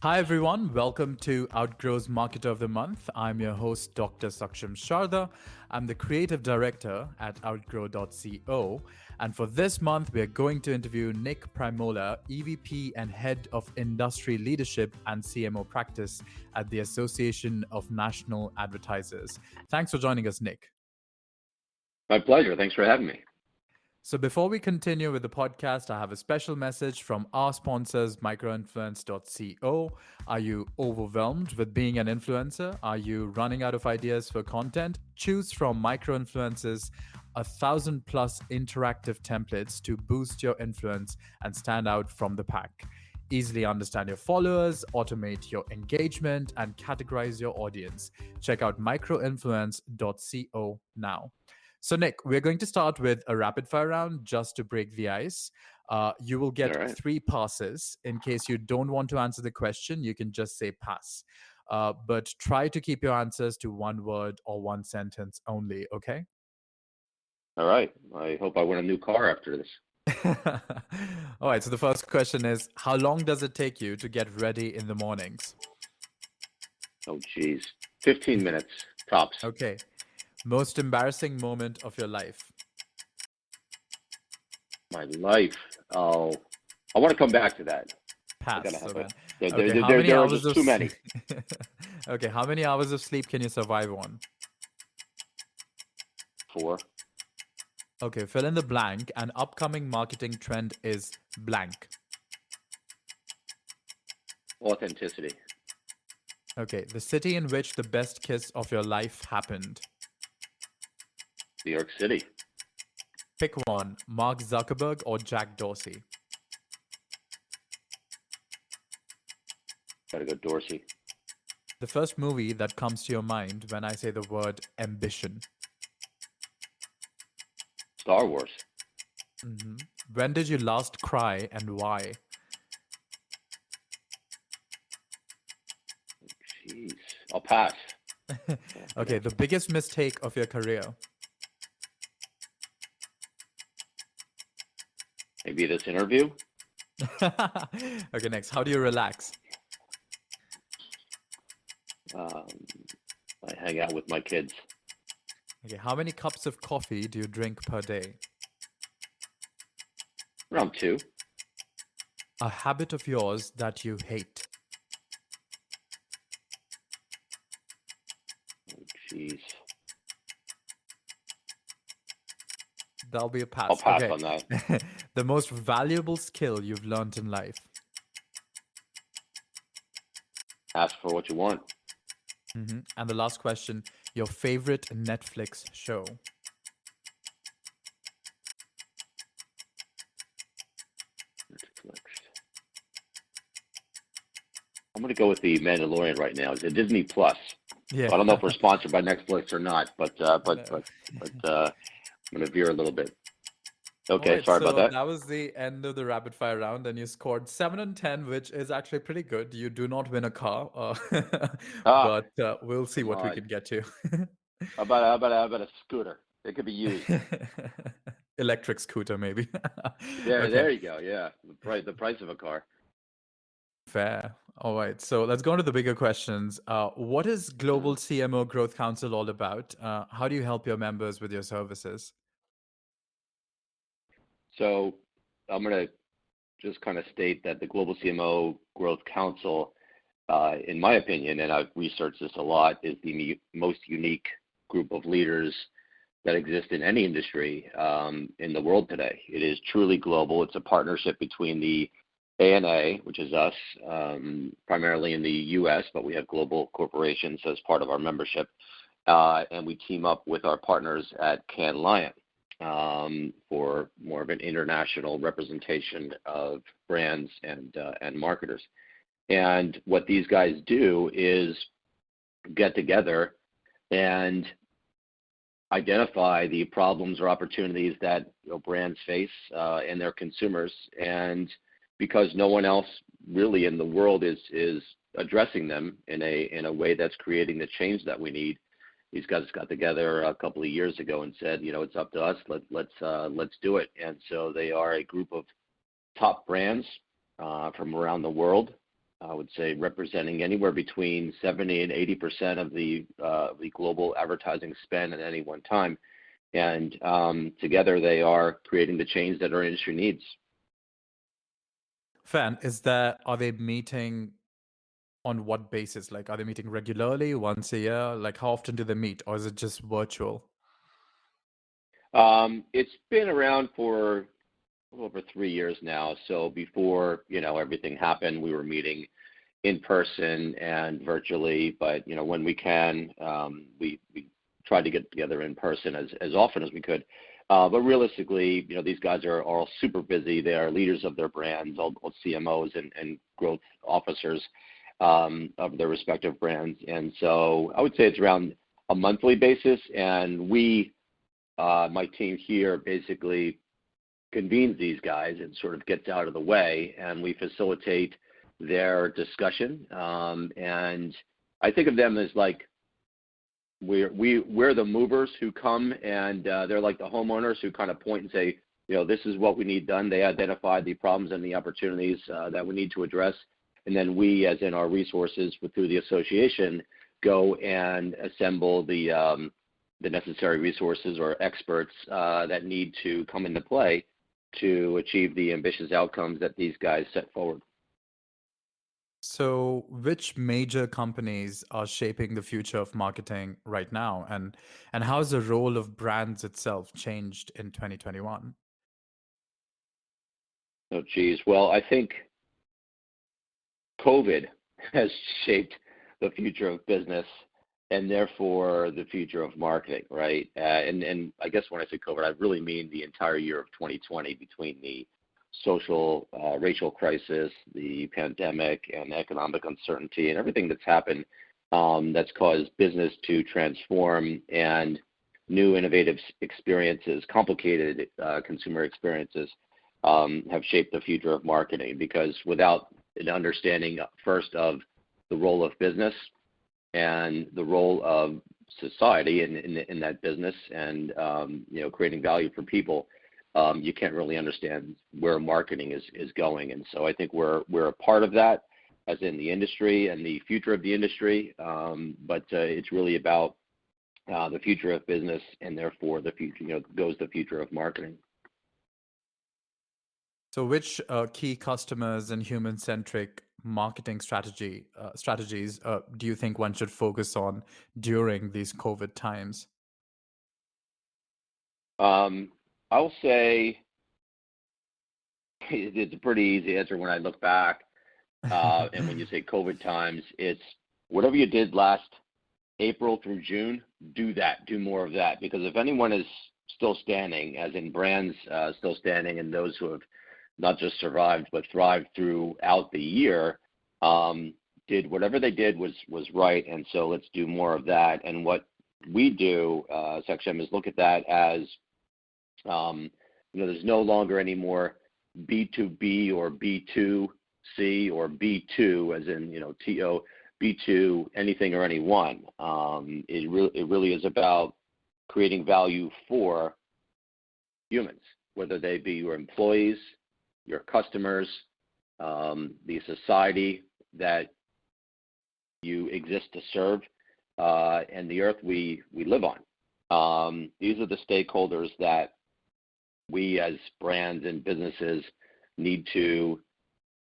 Hi, everyone. Welcome to Outgrow's Marketer of the Month. I'm your host, Dr. Saksham Sharda. I'm the creative director at outgrow.co. And for this month, we're going to interview Nick Primola, EVP and Head of Industry Leadership and CMO Practice at the Association of National Advertisers. Thanks for joining us, Nick. My pleasure. Thanks for having me. So, before we continue with the podcast, I have a special message from our sponsors, microinfluence.co. Are you overwhelmed with being an influencer? Are you running out of ideas for content? Choose from Microinfluence's 1,000 plus interactive templates to boost your influence and stand out from the pack. Easily understand your followers, automate your engagement, and categorize your audience. Check out microinfluence.co now. So, Nick, we're going to start with a rapid fire round just to break the ice. You will All get right. 3 passes. In case you don't want to answer the question, you can just say pass. But try to keep your answers to one word or one sentence only, okay? All right. I hope I win a new car after this. All right, so the first question is, how long does it take you to get ready in the mornings? Oh, geez. 15 minutes tops. Okay. Most embarrassing moment of your life? My life. Oh, I want to come back to that. I Pass. gotta have So a. then, There, okay, there, how there, many there are hours just of too many. Okay, how many hours of sleep can you survive on? 4. Okay, fill in the blank. An upcoming marketing trend is blank. Authenticity. Okay, the city in which the best kiss of your life happened. New York City. Pick one, Mark Zuckerberg or Jack Dorsey. Gotta go Dorsey. The first movie that comes to your mind when I say the word ambition. Star Wars. When did you last cry and why? Jeez. I'll pass. Okay, the biggest mistake of your career. Maybe this interview. Okay, next. How do you relax? Um, I hang out with my kids. Okay, how many cups of coffee do you drink per day? Around 2. A habit of yours that you hate. Oh, jeez. That'll be a I'll pass. pass Okay. on that. The most valuable skill you've learned in life. Ask for what you want. And the last question, your favorite Netflix show. Netflix. I'm going to go with the Mandalorian right now. It's a Disney Plus. Yeah. So I don't know if we're sponsored by Netflix or not, but I'm No. going to veer a little bit. Okay, Alright, sorry so about that. that was the end of the rapid fire round, and you scored 7 and 10, which is actually pretty good. You do not win a car, Ah, but we'll see come what we on. can get to. How about a scooter? It could be used. Electric scooter, maybe. There, Okay, there you go. Yeah, the price of a car. fair. All right, so let's go on to the bigger questions. What is Global Mhm. CMO Growth Council all about? How do you help your members with your services? So I'm going to just kind of state that the Global CMO Growth Council, in my opinion, and I've researched this a lot, is the most unique group of leaders that exist in any industry in the world today. It is truly global. It's a partnership between the ANA, which is us, primarily in the U.S., but we have global corporations as part of our membership, and we team up with our partners at Cannes Lion for more of an international representation of brands and marketers. And what these guys do is get together and identify the problems or opportunities that brands face and their consumers, and because no one else really in the world is addressing them in a way that's creating the change that we need. These guys got together a couple of years ago and said, it's up to us. Let's do it. And so they are a group of top brands from around the world I would say, representing anywhere between 70 and 80% of the global advertising spend at any one time. And together they are creating the change that our industry needs. Fan, are they meeting on what basis? Like, are they meeting regularly, once a year? Like, how often do they meet, or is it just virtual? It's been around for a little over 3 years now. So before, everything happened, we were meeting in person and virtually, but, when we can, we try to get together in person as often as we could. But realistically, these guys are all super busy. They are leaders of their brands, all CMOs and growth officers of their respective brands. And so I would say it's around a monthly basis. And my team here basically convenes these guys and sort of gets out of the way, and we facilitate their discussion. And I think of them as like we're the movers who come, and they're like the homeowners who kind of point and say, this is what we need done. They identify the problems and the opportunities that we need to address. And then we, as in our resources through the association, go and assemble the necessary resources or experts that need to come into play to achieve the ambitious outcomes that these guys set forward. So, which major companies are shaping the future of marketing right now, and how has the role of brands itself changed in 2021? Oh, geez. Well, I think COVID has shaped the future of business and therefore the future of marketing, right? And I guess when I say COVID, I really mean the entire year of 2020, between the social, racial crisis, the pandemic, and economic uncertainty, and everything that's happened that's caused business to transform, and new innovative experiences, complicated consumer experiences have shaped the future of marketing. Because without an understanding first of the role of business and the role of society in that business, and creating value for people, you can't really understand where marketing is going. And so I think we're a part of that, as in the industry and the future of the industry. But it's really about the future of business, and therefore the future, goes the future of marketing. So, which key customers and human-centric marketing strategies do you think one should focus on during these COVID times? I'll say it's a pretty easy answer when I look back. And when you say COVID times, it's whatever you did last April through June, do more of that. Because if anyone is still standing, as in brands still standing, and those who have not just survived but thrived throughout the year, did whatever they did was right. And so let's do more of that. And what we do, Section, is look at that as there's no longer any more B2B or B2C or B2, as in TO, B2 anything or anyone. It really is about creating value for humans, whether they be your employees, your customers, the society that you exist to serve, and the earth we live on. These are the stakeholders that we as brands and businesses need to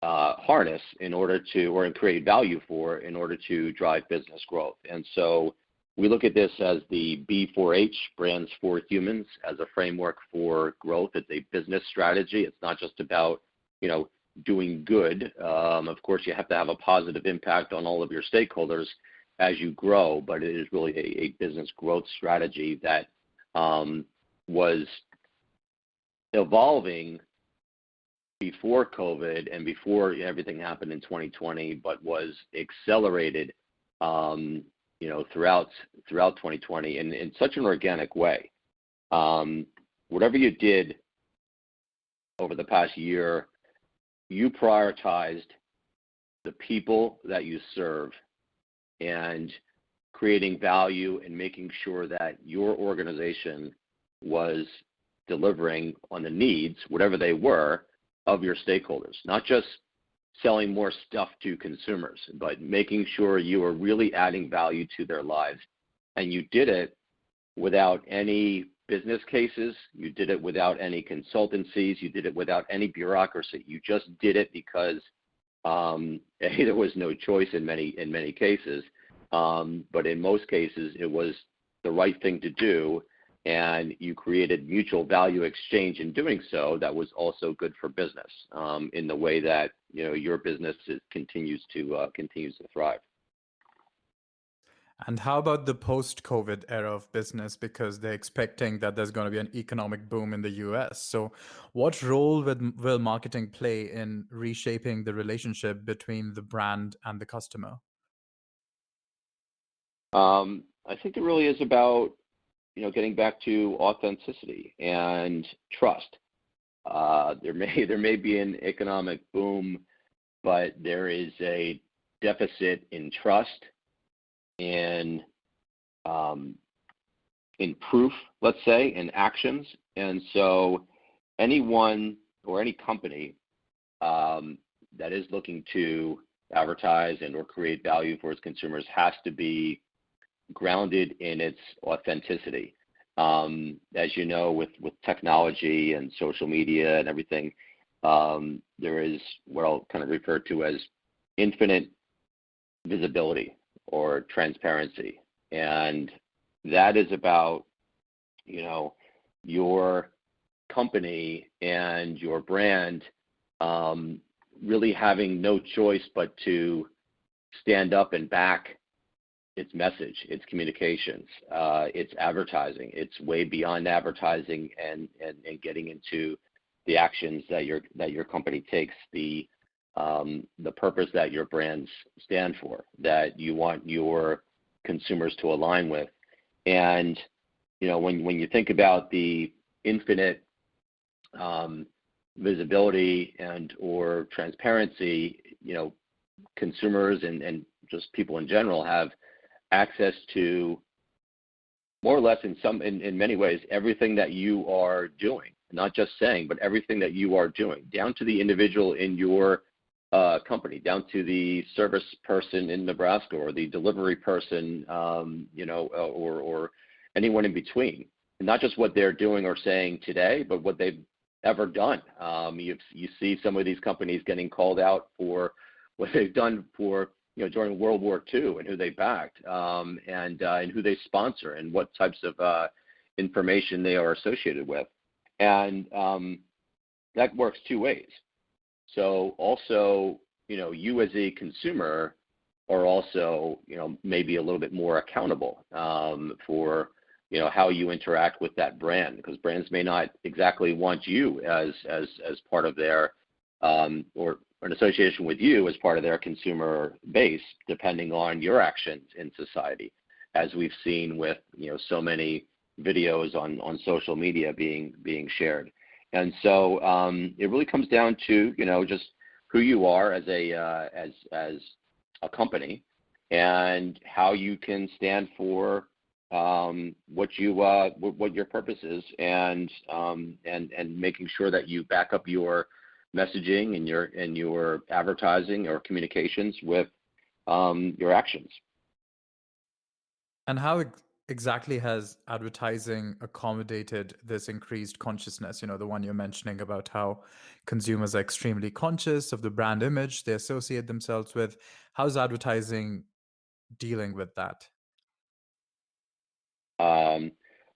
harness in order to, or create value for, in order to drive business growth. And so we look at this as the B4H, Brands for Humans, as a framework for growth. It's a business strategy. It's not just about, doing good. Of course, you have to have a positive impact on all of your stakeholders as you grow, but it is really a business growth strategy that was evolving before COVID and before everything happened in 2020, but was accelerated, throughout 2020 in such an organic way. Whatever you did over the past year, you prioritized the people that you serve and creating value and making sure that your organization was delivering on the needs, whatever they were, of your stakeholders, not just selling more stuff to consumers, but making sure you are really adding value to their lives. And you did it without any business cases. You did it without any consultancies. You did it without any bureaucracy. You just did it because there was no choice in many cases, but in most cases it was the right thing to do, and you created mutual value exchange in doing so. That was also good for business in the way that your business continues to thrive. And how about the post-COVID era of business? Because they're expecting that there's going to be an economic boom in the US. So what role will marketing play in reshaping the relationship between the brand and the customer? I think it really is about getting back to authenticity and trust. There may be an economic boom, but there is a deficit in trust, in proof, let's say, in actions. And so anyone or any company that is looking to advertise and or create value for its consumers has to be grounded in its authenticity. As you know, with technology and social media and everything, there is what I'll kind of refer to as infinite visibility or transparency. And that is about, your company and your brand really having no choice but to stand up and back its message, its communications, its advertising. It's way beyond advertising and getting into the actions that your company takes, the purpose that your brands stand for, that you want your consumers to align with. And when you think about the infinite visibility and or transparency, consumers and just people in general have access to more or less in many ways everything that you are doing, not just saying, but everything that you are doing, down to the individual in your company, down to the service person in Nebraska or the delivery person, or anyone in between. And not just what they're doing or saying today, but what they've ever done. You see some of these companies getting called out for what they've done for during World War II and who they backed, and who they sponsor and what types of information they are associated with. And that works two ways. So also, you as a consumer are also, maybe a little bit more accountable for, how you interact with that brand, because brands may not exactly want you as part of their, or an association with you as part of their consumer base, depending on your actions in society, as we've seen with, so many videos on social media being shared. And so it really comes down to, just who you are as a company and how you can stand for what your purpose is, and making sure that you back up your messaging and your advertising or communications with your actions. And how exactly has advertising accommodated this increased consciousness? The one you're mentioning about how consumers are extremely conscious of the brand image they associate themselves with. How's advertising dealing with that?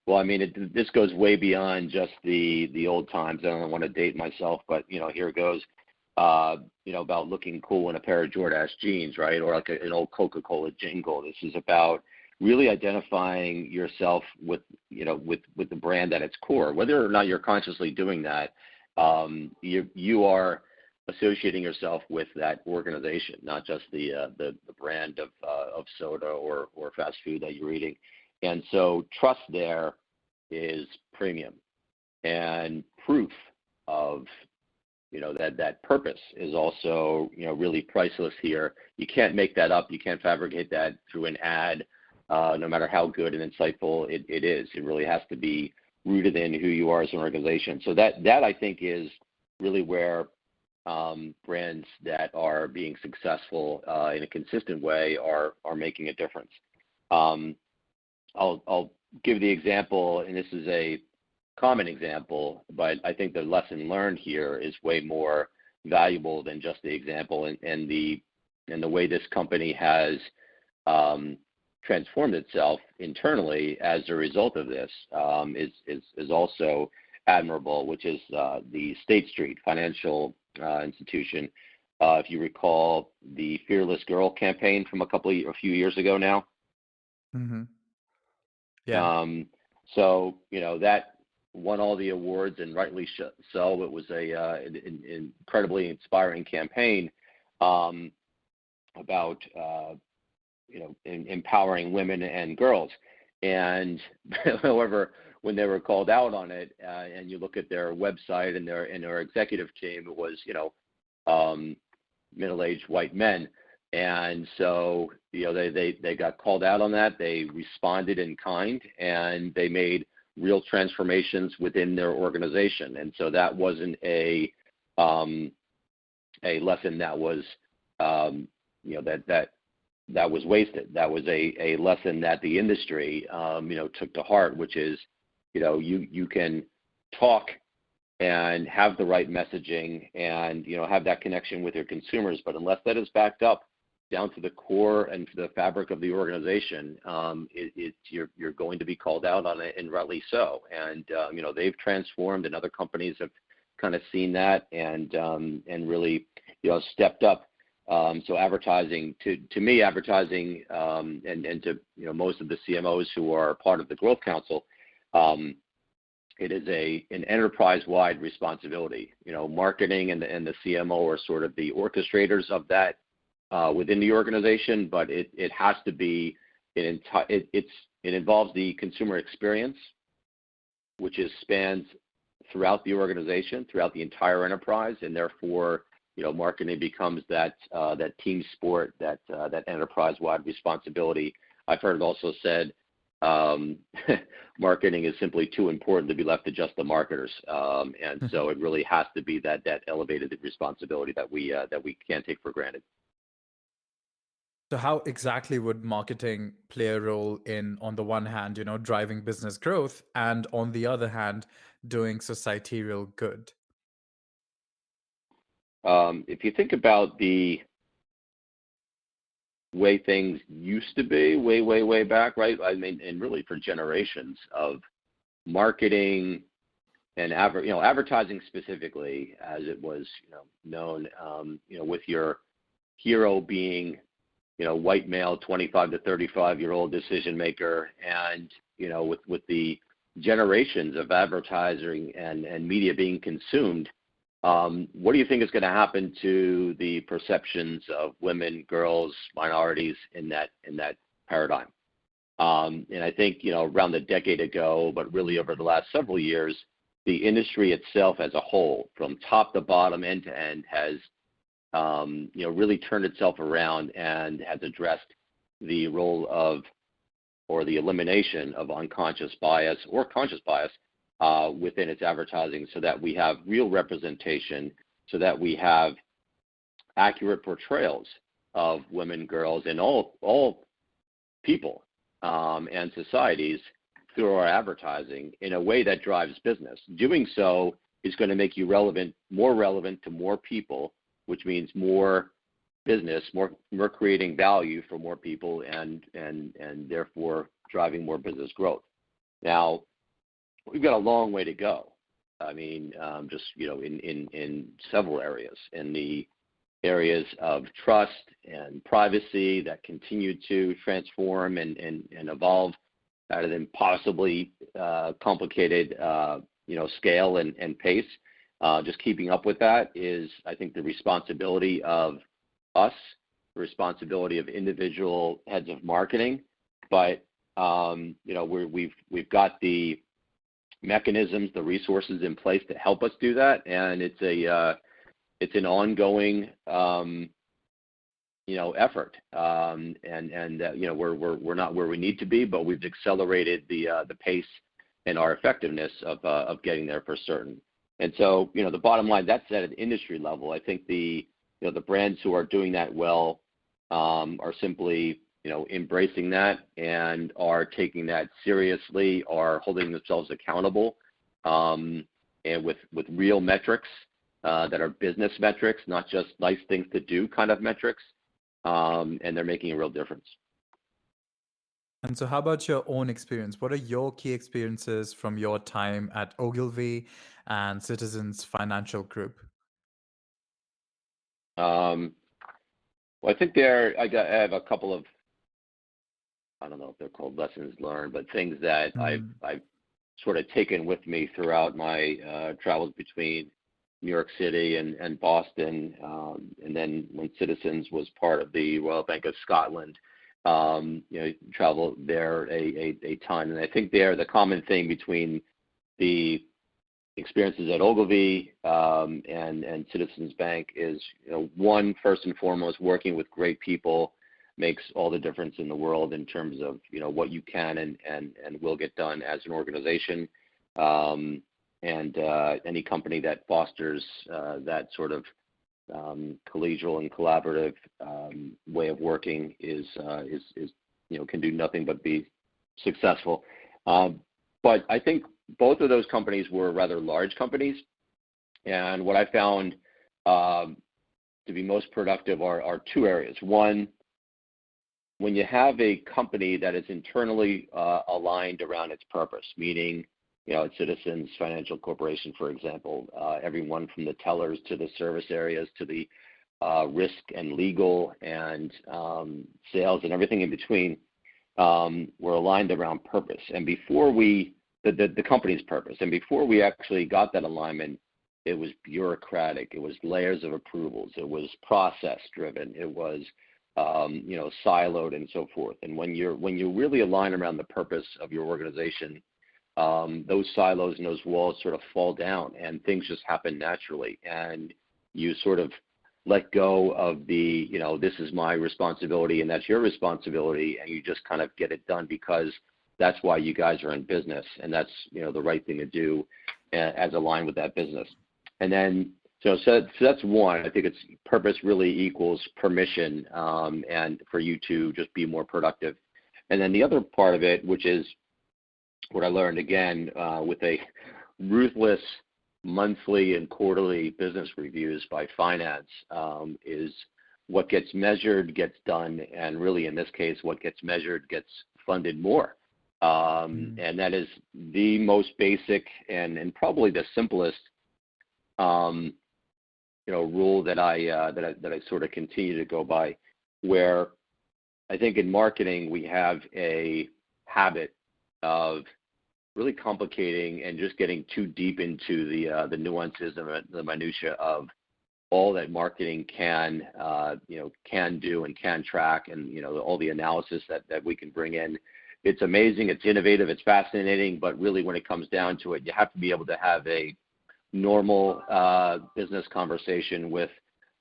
Well, I mean, this goes way beyond just the old times. I don't want to date myself, but here it goes. About looking cool in a pair of Jordache jeans, right? Or like an old Coca-Cola jingle. This is about really identifying yourself with the brand at its core. Whether or not you're consciously doing that, you are associating yourself with that organization, not just the brand of soda or fast food that you're eating. And so trust there is premium, and proof of that purpose is also really priceless here. You can't make that up. You can't fabricate that through an ad, no matter how good and insightful it is. It really has to be rooted in who you are as an organization. So that I think is really where brands that are being successful in a consistent way are making a difference. I'll give the example, and this is a common example, but I think the lesson learned here is way more valuable than just the example, and the way this company has transformed itself internally as a result of this is also admirable, which is the State Street financial institution. If you recall the Fearless Girl campaign from a few years ago now. Mm-hmm. Yeah. So that won all the awards, and rightly so. It was an incredibly inspiring campaign about empowering women and girls. And however, when they were called out on it, and you look at their website and their executive team, it was middle-aged white men. And so they got called out on that. They responded in kind, and they made real transformations within their organization. And so that wasn't a lesson that was that was wasted. That was a lesson that the industry took to heart, which is you can talk and have the right messaging and have that connection with your consumers, but unless that is backed up down to the core and to the fabric of the organization, you're going to be called out on it, and rightly so. And they've transformed, and other companies have kind of seen that and really stepped up. So advertising, to me, advertising and to most of the CMOs who are part of the Growth Council, it is an enterprise-wide responsibility. Marketing and the CMO are sort of the orchestrators of that within the organization, but it has to be it involves the consumer experience, which spans throughout the organization, throughout the entire enterprise, and therefore marketing becomes that team sport, that enterprise-wide responsibility. I've heard it also said marketing is simply too important to be left to just the marketers, and so it really has to be that elevated responsibility that we can't take for granted. So how exactly would marketing play a role in, on the one hand, driving business growth, and on the other hand, doing societal good? If you think about the way things used to be, way back, right? I mean, and really for generations of marketing and advertising specifically, as it was known, with your hero being white male, 25 to 35-year-old decision maker, and with the generations of advertising and media being consumed, what do you think is going to happen to the perceptions of women, girls, minorities in that paradigm? And I think around a decade ago, but really over the last several years, the industry itself as a whole, from top to bottom, end to end, has really turned itself around and has addressed the role of, or the elimination of, unconscious bias or conscious bias within its advertising, so that we have real representation, so that we have accurate portrayals of women, girls, and all people and societies through our advertising in a way that drives business. Doing so is going to make you more relevant to more people, which means more business, more creating value for more people, and therefore driving more business growth. Now, we've got a long way to go. I mean, just in several areas, in the areas of trust and privacy that continue to transform and evolve at an impossibly complicated scale and pace. Just keeping up with that is, I think, the responsibility of us, the responsibility of individual heads of marketing. But we've got the mechanisms, the resources in place to help us do that, and it's an ongoing effort. We're not where we need to be, but we've accelerated the pace and our effectiveness of getting there for certain. And so, the bottom line, that's at an industry level. I think the brands who are doing that well are simply, embracing that and are taking that seriously, are holding themselves accountable, and with real metrics that are business metrics, not just nice things to do kind of metrics, and they're making a real difference. And so how about your own experience? What are your key experiences from your time at Ogilvy and Citizens Financial Group? Well, I think I have a couple of, I don't know if they're called lessons learned, but things that I've sort of taken with me throughout my travels between New York City and Boston, and then when Citizens was part of the Royal Bank of Scotland, traveled there a ton. And I think the common thing between the experiences at Ogilvy and Citizens Bank is, one, first and foremost, working with great people makes all the difference in the world in terms of, what you can and will get done as an organization. And any company that fosters that sort of collegial and collaborative way of working is can do nothing but be successful. But I think both of those companies were rather large companies, and what I found to be most productive are two areas. One, when you have a company that is internally aligned around its purpose, meaning, at Citizens Financial Corporation, for example, everyone from the tellers to the service areas to the risk and legal and sales and everything in between were aligned around purpose. And before the company's purpose, and before we actually got that alignment, it was bureaucratic. It was layers of approvals. It was process driven. It was siloed and so forth. And when you really align around the purpose of your organization, those silos and those walls sort of fall down and things just happen naturally. And you sort of let go of the, this is my responsibility and that's your responsibility, and you just kind of get it done because that's why you guys are in business, and that's, the right thing to do as aligned with that business. And then, so that's one. I think it's purpose really equals permission, and for you to just be more productive. And then the other part of it, which is what I learned again with a ruthless monthly and quarterly business reviews by finance, is what gets measured gets done, and really in this case, what gets measured gets funded more. And that is the most basic and probably the simplest rule that I sort of continue to go by, where I think in marketing we have a habit of really complicating and just getting too deep into the nuances and the minutia of all that marketing can do and can track, and all the analysis that we can bring in. It's amazing, it's innovative, it's fascinating, but really when it comes down to it, you have to be able to have a normal business conversation with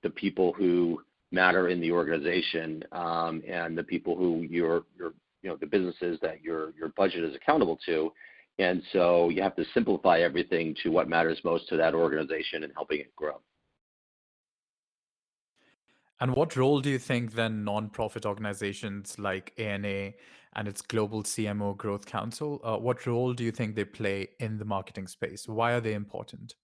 the people who matter in the organization, and the people who the businesses that your budget is accountable to. And so you have to simplify everything to what matters most to that organization and helping it grow. And what role do you think then nonprofit organizations like ANA and its global CMO Growth Council, what role do you think they play in the marketing space? Why are they important?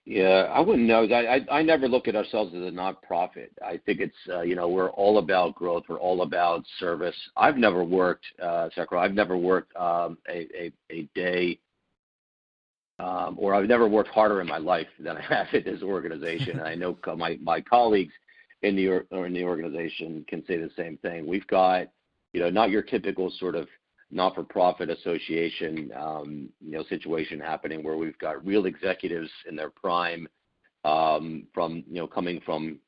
Yeah, I wouldn't know. I never look at ourselves as a nonprofit. I think it's, we're all about growth. We're all about service. I've never worked, Sakura, I've never worked a day, or I've never worked harder in my life than I have at this organization. And I know my colleagues in the organization can say the same thing. We've got, not your typical sort of not-for-profit association, situation happening where we've got real executives in their prime, coming from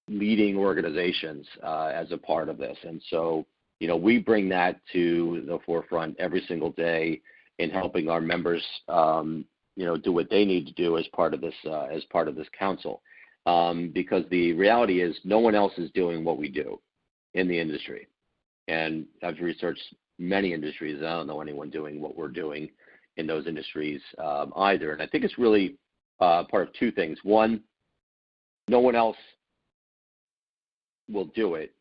leading organizations as a part of this. And so, we bring that to the forefront every single day in helping our members, do what they need to do as part of this council. Because the reality is no one else is doing what we do in the industry. And I've researched many industries. I don't know anyone doing what we're doing in those industries either. And I think it's really part of two things. One, no one else will do it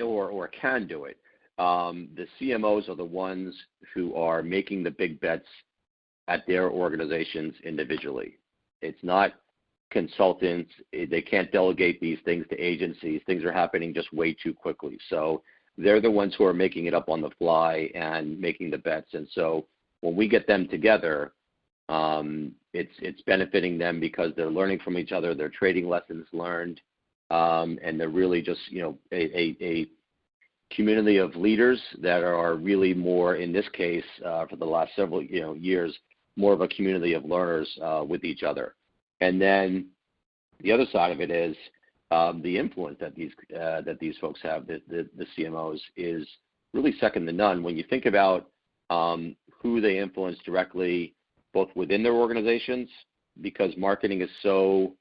or can do it. The CMOs are the ones who are making the big bets at their organizations individually. It's not consultants. They can't delegate these things to agencies. Things are happening just way too quickly. So they're the ones who are making it up on the fly and making the bets. And so when we get them together, it's benefiting them because they're learning from each other. They're trading lessons learned, and they're really just, a community of leaders that are really more, in this case, for the last several years, more of a community of learners with each other. And then the other side of it is the influence that these folks have, the CMOs, is really second to none. When you think about who they influence directly, both within their organizations, because marketing is so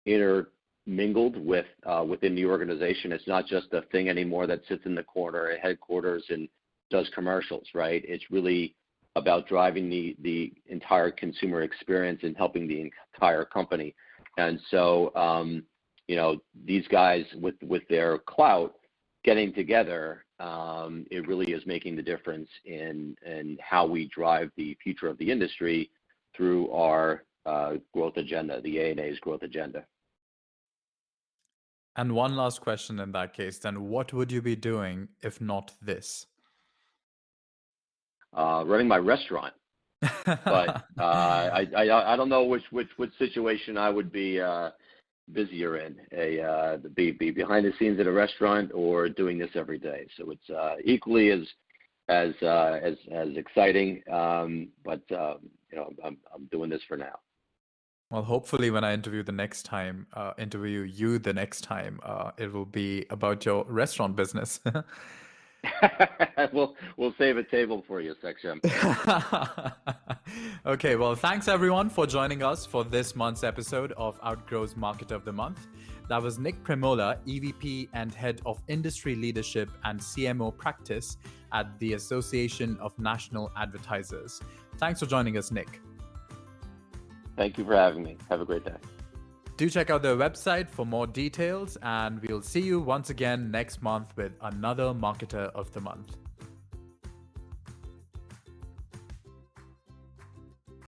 intermingled within the organization. It's not just a thing anymore that sits in the corner at headquarters and does commercials, right? It's really about driving the entire consumer experience and helping the entire company. And so, these guys with their clout getting together, it really is making the difference in how we drive the future of the industry through our growth agenda, the ANA's growth agenda. And one last question in that case, then what would you be doing if not this? Running my restaurant. But I don't know which situation I would be busier in, be behind the scenes at a restaurant or doing this every day. So it's equally as exciting, but I'm doing this for now. Well, hopefully when I interview you the next time, it will be about your restaurant business. We'll save a table for you, Sekshem. Okay, well, thanks everyone for joining us for this month's episode of Outgrow's Marketer of the Month. That was Nick Primola, EVP and Head of Industry Leadership and CMO Practice at the Association of National Advertisers. Thanks for joining us, Nick. Thank you for having me. Have a great day. Do check out their website for more details, and we'll see you once again next month with another Marketer of the Month.